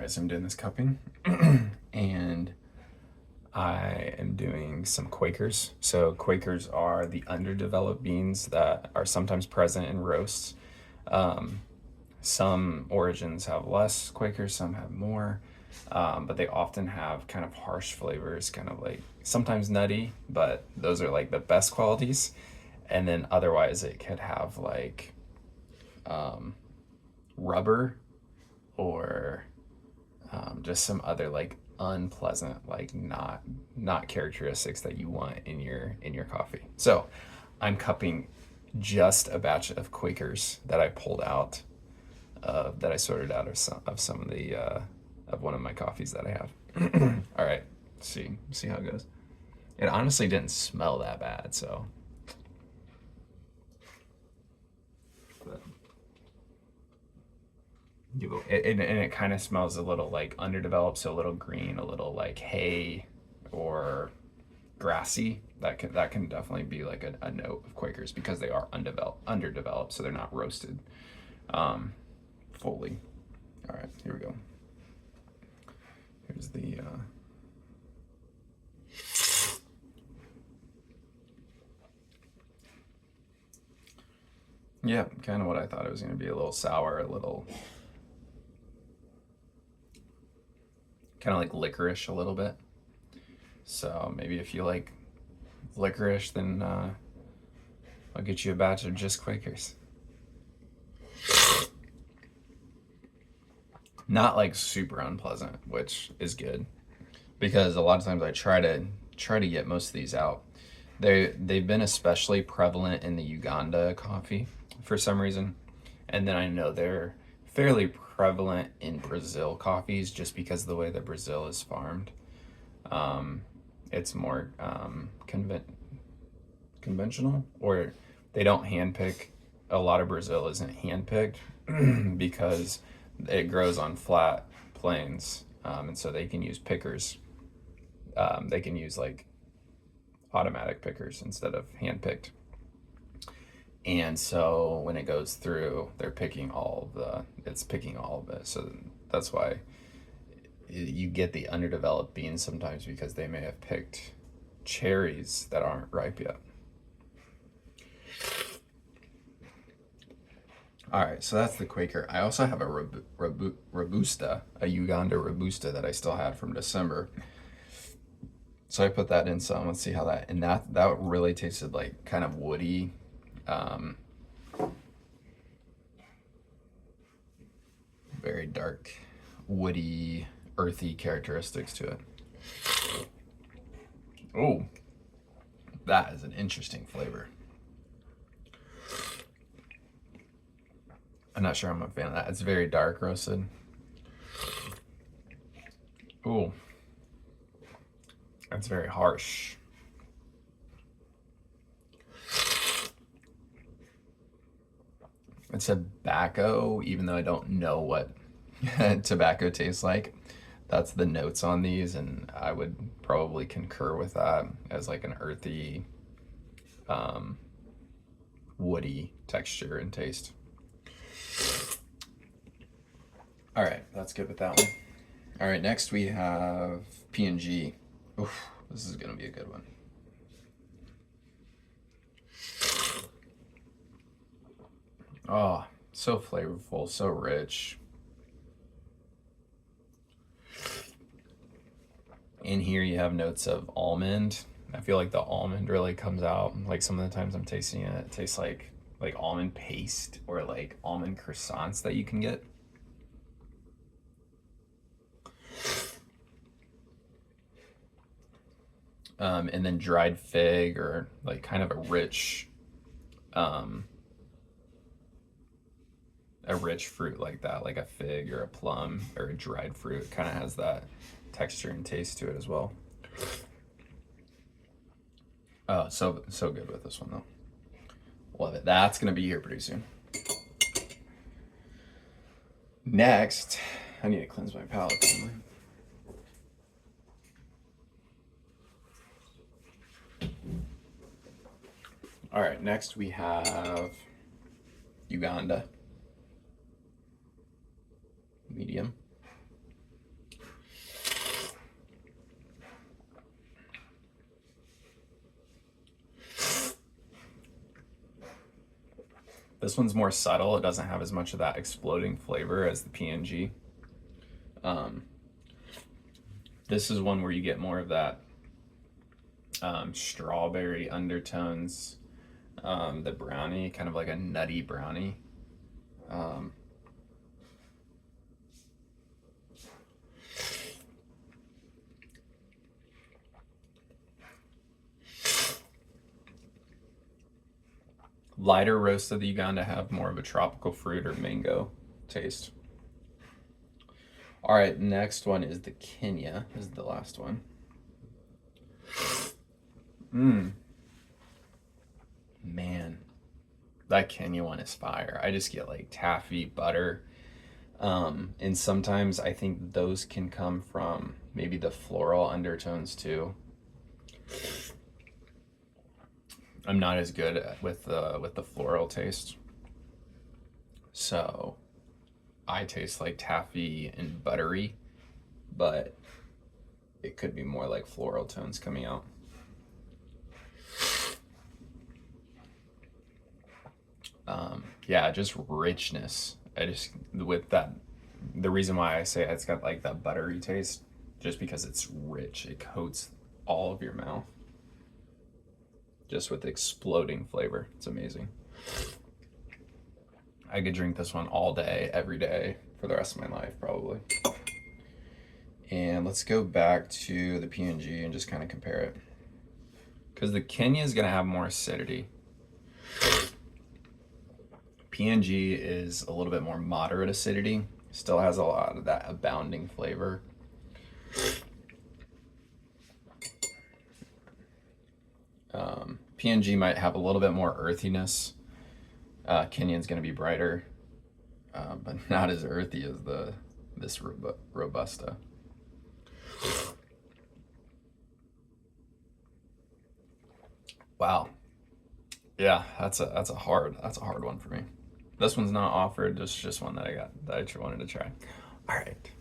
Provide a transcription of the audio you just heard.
right, so I'm doing this cupping and I am doing some Quakers. So Quakers are the underdeveloped beans that are sometimes present in roasts. Um, some origins have less Quakers, some have more, but they often have kind of harsh flavors, kind of like sometimes nutty, but those are like the best qualities. And then otherwise, it could have like rubber or just some other like unpleasant, like not characteristics that you want in your coffee. So I'm cupping just a batch of Quakers that I pulled out, that I sorted out of some of the of one of my coffees that I have. All right, see how it goes. It honestly didn't smell that bad, so. But and it kind of smells a little like underdeveloped, so a little green, a little like hay or grassy. That can definitely be like a note of Quakers because they are underdeveloped, so they're not roasted fully. All right, here we go. Here's the yeah, kind of what I thought it was going to be, a little sour, a little kind of like licorice a little bit. So maybe if you like licorice, then I'll get you a batch of just Quakers. Not like super unpleasant, which is good because a lot of times I try to get most of these out. They've been especially prevalent in the Uganda coffee for some reason, and then I know they're fairly prevalent in Brazil coffees just because of the way that Brazil is farmed. Um, it's more conventional, or they don't handpick. A lot of Brazil isn't handpicked because it grows on flat plains, and so they can use pickers. They can use like automatic pickers instead of handpicked. And so when it goes through, it's picking all of it. So that's why you get the underdeveloped beans sometimes because they may have picked cherries that aren't ripe yet. All right, so that's the Quaker. I also have a Robusta, a Uganda Robusta that I still had from December. So I put that in some. Let's see how and that really tasted like kind of woody, um, very dark, woody, earthy characteristics to it. Oh, that is an interesting flavor. I'm not sure I'm a fan of that. It's very dark roasted. Oh, that's very harsh. It's tobacco, even though I don't know what tobacco tastes like. That's the notes on these, and I would probably concur with that as like an earthy, um, woody texture and taste. All right, that's good with that one. All right, next we have P&G. Oof, this is gonna be a good one. Oh, so flavorful, so rich. In here you have notes of almond. I feel like the almond really comes out. Like some of the times I'm tasting it, it tastes like almond paste or like almond croissants that you can get. And then dried fig, or like kind of um, a rich fruit like that, like a fig or a plum or a dried fruit. Kind of has that texture and taste to it as well. Oh, so good with this one though. Love it. That's gonna be here pretty soon. Next, I need to cleanse my palate. All right, next we have Uganda, medium. This one's more subtle. It doesn't have as much of that exploding flavor as the PNG. Um, this is one where you get more of that strawberry undertones. The brownie, kind of like a nutty brownie. Um, Lighter roasted Uganda have more of a tropical fruit or mango taste. All right, next one is the Kenya. This is the last one. Man, that Kenya one is fire. I just get like taffy, butter. And sometimes I think those can come from maybe the floral undertones too. I'm not as good with the floral taste. So I taste like taffy and buttery, but it could be more like floral tones coming out. Yeah, just richness. I just, with that, the reason why I say it's got like that buttery taste, just because it's rich, it coats all of your mouth, just with exploding flavor. It's amazing. I could drink this one all day, every day, for the rest of my life, probably. And let's go back to the PNG and just kind of compare it. Because the Kenya is going to have more acidity. PNG is a little bit more moderate acidity. Still has a lot of that abounding flavor. PNG might have a little bit more earthiness. Kenyan's going to be brighter, but not as earthy as this Robusta. Wow. Yeah, that's a hard one for me. This one's not offered. It's just one that I wanted to try. All right.